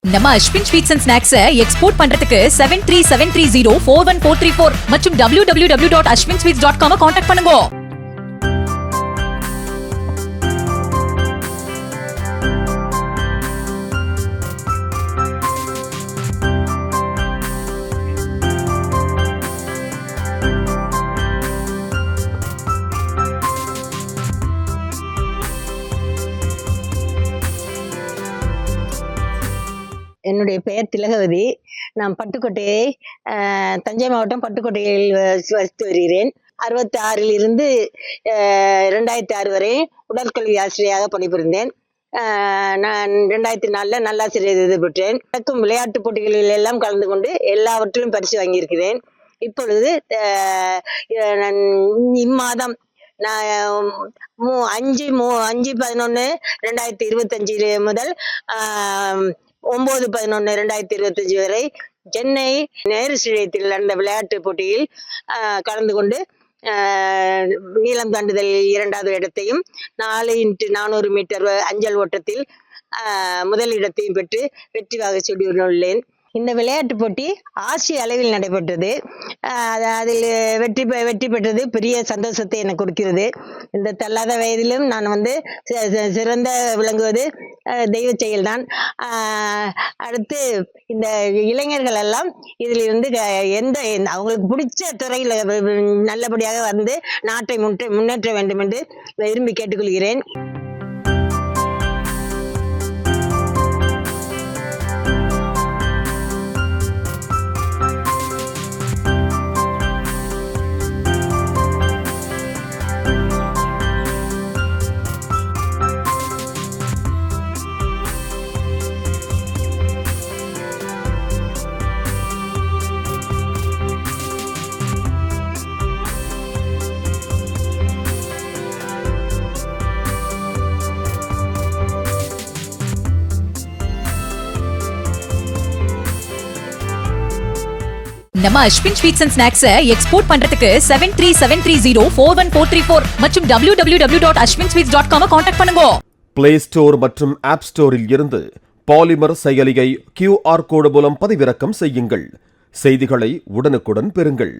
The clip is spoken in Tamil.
நம்ம Ashwin sweets and snacks export பண்றதுக்கு 7373041434 மற்றும் www.ashwinsweets.com கான்டாக்ட் பண்ணுங்க. என்னுடைய பெயர் திலகவதி. நான் பட்டுக்கோட்டையை தஞ்சை மாவட்டம் பட்டுக்கோட்டையில் வசித்து வருகிறேன். 66 இருந்து 2006 வரை உடற்கல்வி ஆசிரியராக பணிபுரிந்தேன். நான் 2004 நல்லாசிரியர் விருது பெற்றேன். நடக்கும் விளையாட்டுப் போட்டிகளில் எல்லாம் கலந்து கொண்டு எல்லாவற்றிலும் பரிசு வாங்கியிருக்கிறேன். இப்பொழுது இம்மாதம் நான் 5/11/2025 முதல் 9/11/2025 வரை சென்னை நேரு ஸ்டேடியத்தில் நடந்த விளையாட்டுப் போட்டியில் கலந்து கொண்டு நீளம் தாண்டுதல் 2வது இடத்தையும் 4x400 மீட்டர் அஞ்சல் ஓட்டத்தில் முதல் இடத்தையும் பெற்று வெற்றி வாகை சூடியுள்ளேன். இந்த விளையாட்டுப் போட்டி ஆசிய அளவில் நடைபெற்றது. அதில் வெற்றி பெற்றது பெரிய சந்தோஷத்தை எனக்கு கொடுக்கிறது. இந்த தள்ளாத வயதிலும் நான் சிறந்த விளங்குவது தெய்வ செயல்தான். அடுத்து இந்த இளைஞர்கள் எல்லாம் இதில் அவங்களுக்கு பிடிச்ச துறையில் நல்லபடியாக நாட்டை முன்னேற்ற வேண்டும் என்று விரும்பி கேட்டுக்கொள்கிறேன். நம்ம Ashwin sweets and snacks export பண்றதுக்கு 7373041434 மற்றும் www.ashwinsweets.com கான்டாக்ட் பண்ணுங்க. பிளே ஸ்டோர் மற்றும் ஆப் ஸ்டோரில் இருந்து பாலிமர் செயலியை QR கோடு மூலம் பதிவிறக்கம் செய்யுங்கள். செய்திகளை உடனுக்குடன் பெறுங்கள்.